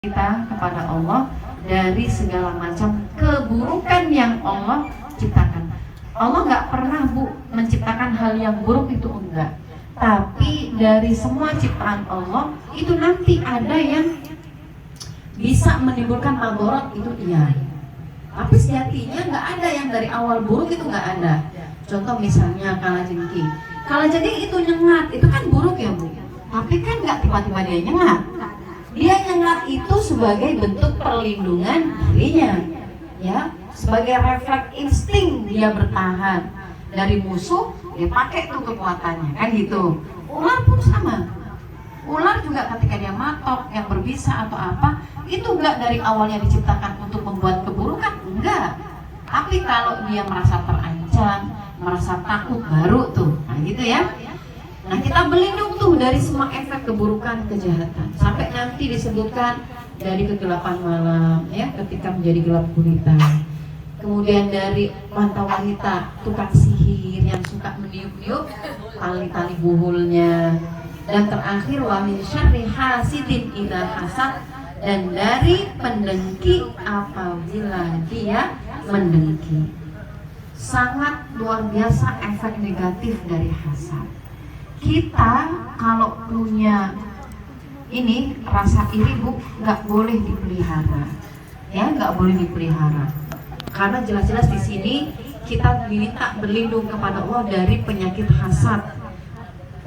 kita kepada Allah dari segala macam keburukan yang Allah ciptakan. Allah nggak pernah menciptakan hal yang buruk, itu enggak. Tapi dari semua ciptaan Allah itu nanti ada yang bisa menimbulkan madharat, itu iya. Tapi sejatinya nggak ada yang dari awal buruk, itu nggak ada. Contoh misalnya kalajengking. Kalajengking itu nyengat, itu kan buruk ya Bu. Tapi kan nggak tiba-tiba dia nyengat. Dia nyengat itu sebagai bentuk perlindungan dirinya, ya, sebagai refleks insting dia bertahan dari musuh, dia pakai tuh kekuatannya, kan gitu. Ular pun sama. Ular juga ketika dia matok, yang berbisa atau apa, itu enggak dari awalnya diciptakan untuk membuat keburukan, enggak. Tapi kalau dia merasa terancam, merasa takut, baru tuh, nah gitu ya. Nah, kita berlindung tuh dari semua efek keburukan, kejahatan. Sampai nanti disebutkan dari kegelapan malam, ya, ketika menjadi gelap gulita. Kemudian dari wanita-wanita tukang sihir yang suka meniup-niup tali-tali buhulnya. Dan terakhir wa min syarri hasidin idza hasad, dan dari pendengki apabila dia mendengki. Sangat luar biasa efek negatif dari hasad. Kita kalau punya ini rasa iri Bu, nggak boleh dipelihara, ya, nggak boleh dipelihara. Karena jelas-jelas di sini kita diminta berlindung kepada Allah dari penyakit hasad.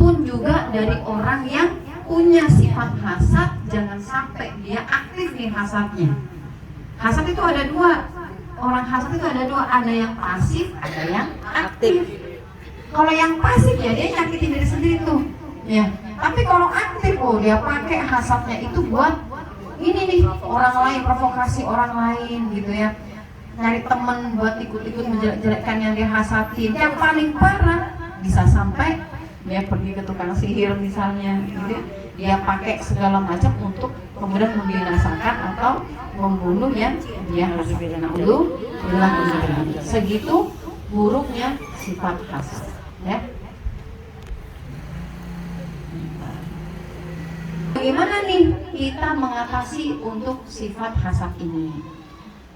Pun juga dari orang yang punya sifat hasad, jangan sampai dia aktif nih hasadnya. Hasad itu ada dua, orang hasad itu ada dua, ada yang pasif, ada yang aktif. Kalau yang pasif ya dia nyakitin diri sendiri tuh, ya. Tapi kalau aktif, dia pakai hasadnya itu buat ini nih, orang lain, provokasi orang lain gitu ya. Nyari temen buat ikut-ikut menjelek-jelekkan yang dia hasadin. Yang paling parah bisa sampai dia pergi ke tukang sihir misalnya, gitu. Dia pakai segala macam untuk kemudian membinasakan atau membunuh yang dia hasadin. Dulu segitu buruknya sifat hasad. Ya. Bagaimana nih kita mengatasi untuk sifat hasad ini?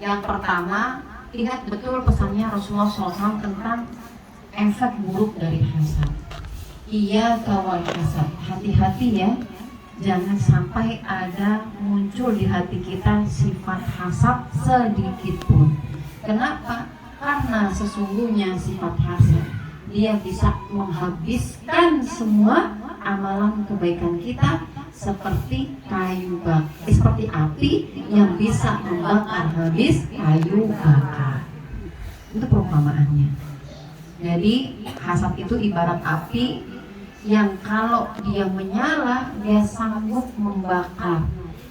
Yang pertama, ingat betul pesannya Rasulullah SAW tentang efek buruk dari hasad. Iya kawal hasad, hati-hati ya, jangan sampai ada muncul di hati kita sifat hasad sedikit pun. Kenapa? Karena sesungguhnya sifat hasad dia bisa menghabiskan semua amalan kebaikan kita seperti kayu bakar, seperti api yang bisa membakar habis kayu bakar. Itu perumpamaannya. Jadi hasad itu ibarat api yang kalau dia menyala dia sanggup membakar.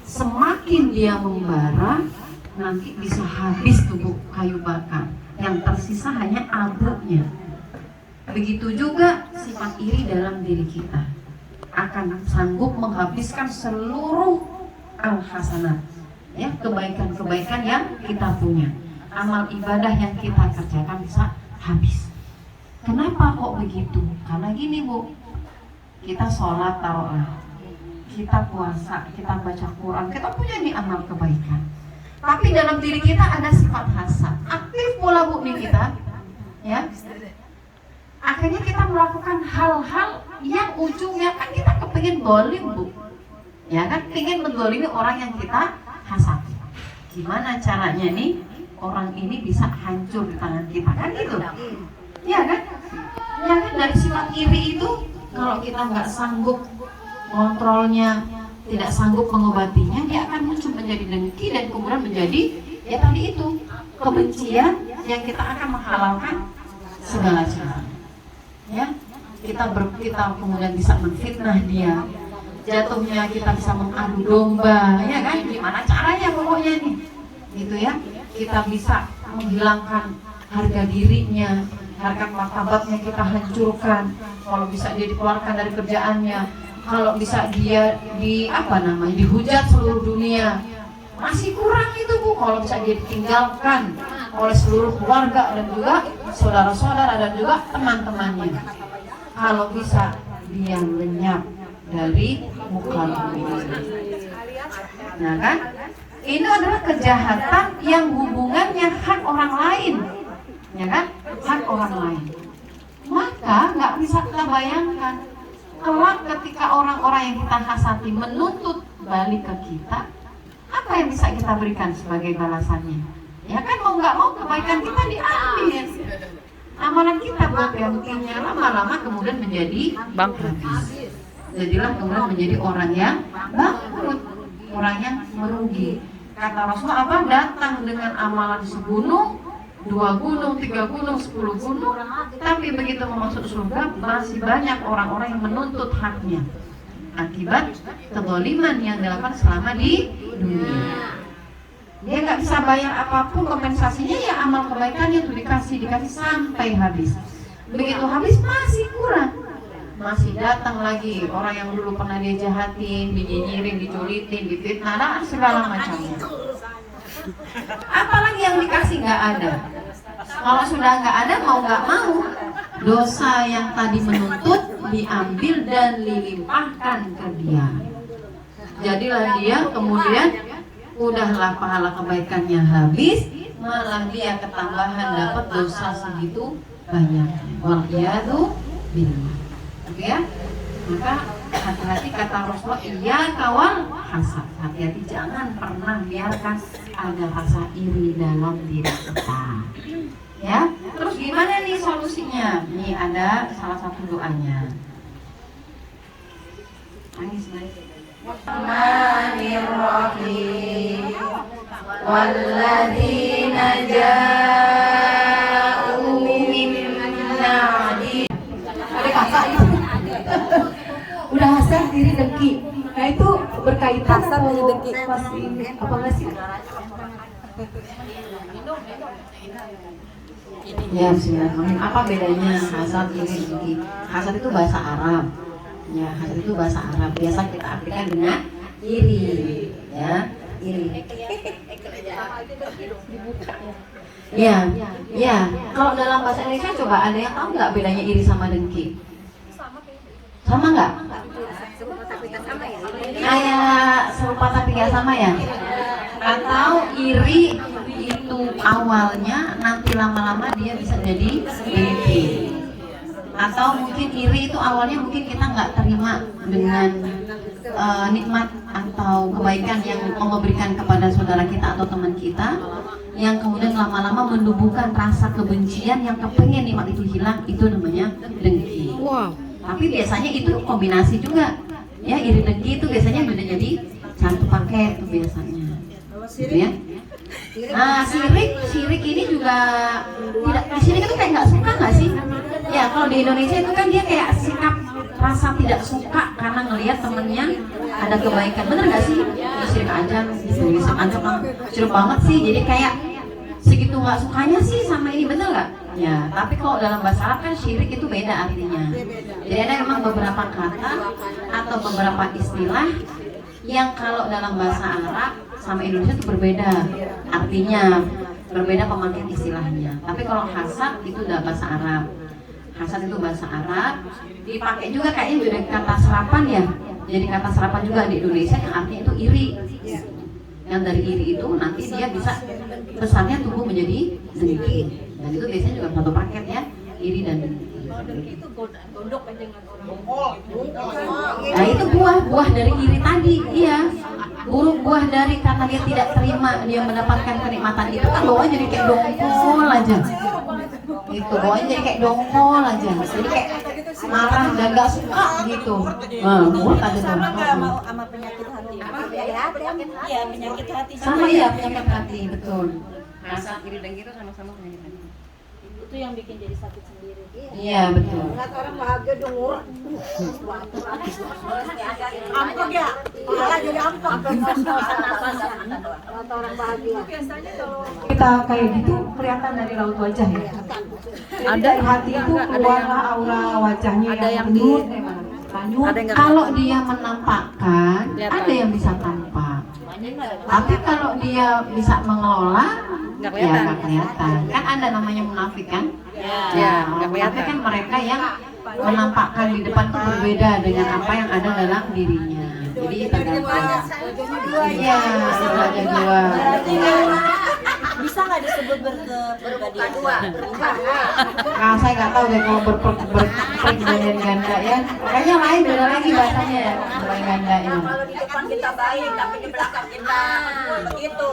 Semakin dia membara nanti bisa habis tubuh kayu bakar. Yang tersisa hanya abunya. Begitu juga sifat iri dalam diri kita akan sanggup menghabiskan seluruh al-hasanat, ya, kebaikan-kebaikan yang kita punya, amal ibadah yang kita kerjakan bisa habis. Kenapa kok begitu? Karena gini Bu, kita sholat taruhlah, kita puasa, kita baca Quran, kita punya nih amal kebaikan. Tapi dalam diri kita ada sifat hasad, aktif pula Bu nih kita, ya. Akhirnya kita melakukan hal-hal yang ujungnya kan kita kepingin dolim Bu, ya kan, pengen mendolimi orang yang kita hasad. Gimana caranya nih orang ini bisa hancur di tangan kita, kan gitu, ya kan? Ya kan, dari sifat iri itu kalau kita nggak sanggup kontrolnya, tidak sanggup mengobatinya, dia akan muncul menjadi dengki dan kemudian menjadi ya tadi itu kebencian yang kita akan menghalalkan segala cara. Ya, kita kemudian bisa menfitnah dia, jatuhnya kita bisa mengadu domba, ya kan? Gimana caranya pokoknya nih, gitu ya? Kita bisa menghilangkan harga dirinya, harga martabatnya kita hancurkan. Kalau bisa dia dikeluarkan dari kerjaannya, kalau bisa dia dihujat seluruh dunia, masih kurang itu Bu. Kalau bisa dia ditinggalkan oleh seluruh keluarga dan juga saudara-saudara dan juga teman-temannya. Kalau bisa dia lenyap dari muka bumi. Nah kan, itu adalah kejahatan yang hubungannya hak orang lain, ya kan, hak orang lain. Maka nggak bisa kita bayangkan kelak ketika orang-orang yang kita hasati menuntut balik ke kita, apa yang bisa kita berikan sebagai balasannya? Ya kan, mau nggak mau kebaikan kita diambil, amalan kita buat gantinya, lama-lama kemudian menjadi habis. Jadilah kemudian menjadi orang yang bangkrut, orang yang merugi. Kata Rasulullah, apa? Datang dengan amalan segunung, 2 gunung, 3 gunung, 10 gunung, tapi begitu masuk surga masih banyak orang-orang yang menuntut haknya akibat kezaliman yang dilakukan selama di dunia. Dia nggak bisa bayar apapun, kompensasinya ya amal kebaikannya itu dikasih sampai habis. Begitu habis masih kurang, masih datang lagi orang yang dulu pernah dia jahatin, dinyinyirin, dijulitin, difitnah, dan segala macamnya. Apalagi yang dikasih nggak ada. Kalau sudah nggak ada, mau nggak mau, dosa yang tadi menuntut diambil dan dilimpahkan ke dia. Jadilah dia kemudian udahlah pahala kebaikannya habis, malah dia ketambahan dapat dosa segitu banyaknya. Waliyadu billah. Oke ya? Maka hati-hati, kata Rasulullah, iya kawal hasad. Hati-hati, jangan pernah biarkan ada rasa iri dalam diri kita. Ya, terus gimana nih solusinya? Nih ada salah satu doanya. Nangis. Bismillahirrahmanirrahim. Walladzina ja'u min ba'di. Ada kakak itu. Udah hasad diri dengki. Nah itu berkaitan sama dengki. Apa enggak sih? Ya, bismillahirrahmanirrahim. Apa bedanya hasad, iri, dengki? Hasad itu bahasa Arab. Ya, hasad itu bahasa Arab. Biasa kita artikan dengan iri. Ya, iri. Ya. Kalau dalam bahasa Indonesia coba ada yang tahu nggak bedanya iri sama dengki? Sama nggak? Kayak serupa tapi nggak sama ya? Atau iri itu awalnya, nanti lama-lama dia bisa jadi dengki. Atau mungkin iri itu awalnya mungkin kita nggak terima dengan nikmat atau kebaikan yang Allah berikan kepada saudara kita atau teman kita, yang kemudian lama-lama menumbuhkan rasa kebencian yang kepengen nikmat itu hilang, itu namanya dengki. Wow. Tapi biasanya itu kombinasi juga. Ya, iri dengki itu biasanya bisa jadi satu paket itu biasanya. Gitu ya. Nah, sirik ini juga tidak, sirik itu kayak nggak suka nggak sih? Ya, kalau di Indonesia itu kan dia kayak sikap rasa tidak suka karena ngelihat temennya ada kebaikan, bener nggak sih? Sirik aja, sirik aja curug banget sih, jadi kayak segitu nggak sukanya sih sama ini, bener nggak? Ya, tapi kalau dalam bahasa Arab kan syirik itu beda artinya. Jadi ada memang beberapa kata atau beberapa istilah yang kalau dalam bahasa Arab sama Indonesia itu berbeda artinya, berbeda pemakaian istilahnya. Tapi kalau hasad itu udah bahasa Arab. Hasad itu bahasa Arab, dipakai juga kayaknya jadi kata serapan ya. Jadi kata serapan juga di Indonesia yang artinya itu iri. Yang dari iri itu nanti dia bisa besarnya tumbuh menjadi dengki. Dan itu biasanya juga satu paket ya, iri dan dengki. Itu gondok aja nggak Nah itu buah dari iri tadi, iya. Buah dari karena dia tidak terima dia mendapatkan kenikmatan itu kan bawahnya jadi kayak dongkol aja. Itu bawahnya jadi kayak dongkol aja. Jadi kayak marah dan gak suka gitu. Buat aja dongkol. Sama penyakit hati. Iya, penyakit hati. Sama ya, penyakit hati, betul. Rasa iri dengki itu sama-sama penyakit hati. Itu yang bikin jadi sakit sendiri. Iya, betul. Lihat orang bahagia dengur. Ampun ya. Malah jadi ampun. Lihat orang bahagia. Kita kayak gitu kelihatan dari raut wajah ya. Ada dari hati itu keluarlah aura wajahnya ada yang lembut, Kalau dia menampakkan, ada yang bisa tampak. Tapi kalau dia bisa mengelola, Nggak ya kelihatan. nggak kelihatan. Kan ada namanya munafik kan? Ya, nggak Munafik kelihatan. kan mereka yang menampakkan di depan itu berbeda dengan apa yang ada dalam dirinya. Jadi tergantung. dua Iya, wajah dua. Bisa nggak disebut berkepribadian dua? Nah, saya nggak tahu deh kalau berkepribadian ganda ya. Kayaknya lain beda lagi bahasanya ya, berkepribadian ganda ini. Kalau di depan kita baik, tapi di belakang kita begitu.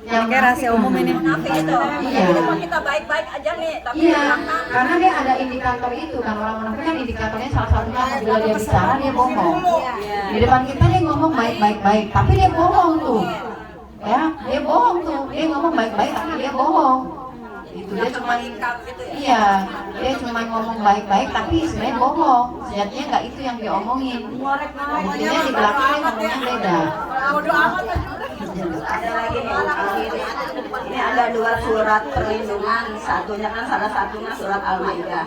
Yang Kayak rahasia umum ini. Munafik itu. Iya. Di depan kita baik-baik aja nih, tapi di Iya, belakang karena dia ada indikator itu kan, orang munafik kan indikatornya salah satunya apabila dia bicara dia bohong. Di depan kita dia ngomong baik-baik, tapi dia bohong tuh. Ya, dia bohong tuh. Dia ngomong baik-baik tapi dia bohong. Itu dia cuma lingkap gitu ya. iya, dia cuma ngomong baik-baik tapi sebenarnya bohong. Sejatinya nggak itu yang diomongin. Buktinya di belakang dia ngomongnya beda. Ada lagi nih, ini ada dua surat perlindungan, satunya kan salah satunya surat Al-Maidah,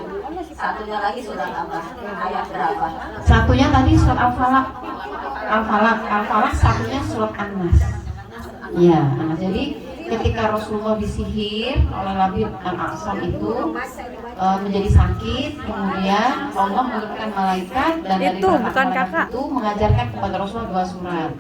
satunya lagi surat apa? Ayat berapa? Satunya tadi surat Al-Falaq. Al-Falaq satunya surat An-Nas. Iya, nah, jadi ketika Rasulullah disihir oleh Labid Al-Aqsam itu menjadi sakit, kemudian Allah menurunkan malaikat dan dari Itu, malaikat bukan kakak. itu mengajarkan kepada Rasulullah dua surat.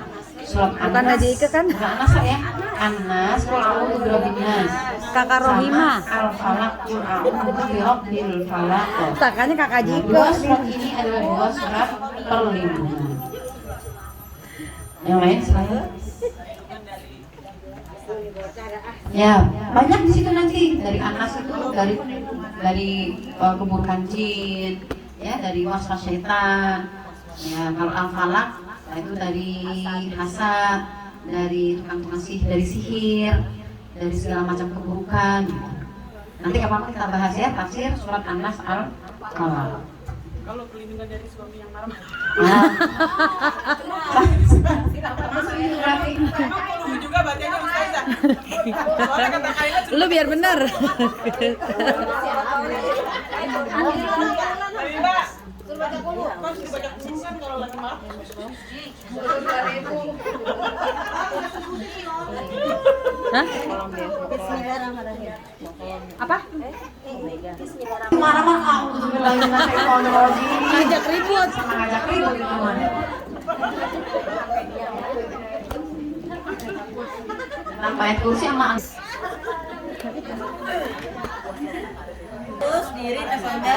Surat Bukan An-Nas, Nadia Ike kan? bukan An-Nas ya, An-Nas, Qul a'udzu birabbin nas. Kakak Rohimah. Sama Al-Falaq, Qul a'udzu birabbil falaq. Takanya kakak Nah, Jika. dua surat ini adalah dua surat perlindungan. Yang lain selain? Ya, banyak di situ nanti dari Anas itu dari keburukan jin, ya dari waswas syaitan. Ya, kalau Al-Falaq nah itu dari hasad, dari tukang-tukang sihir, dari sihir, dari segala macam keburukan. Nanti kapan kita bahas ya tafsir surat An-Nas Al-Falaq. Kalau perlindungan dari suami yang marah, kamu juga bacanya Ustazah. Soalnya kata Kaila cuma Lu biar bener. Kaila. Kan sudah baca kurungan kalau lagi marah. Hah? Apa? Marah-marah Bismillahirrahmanirrahim. Ngajak ribut. Ngajak ribut itu mah. Tentang ayat kursi sama Terus diri tersangka.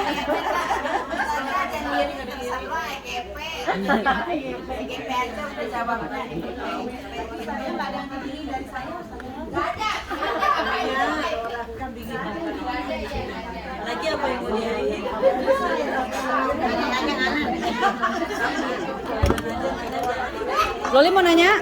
Lagi apa yang mau diain? Loli mau nanya?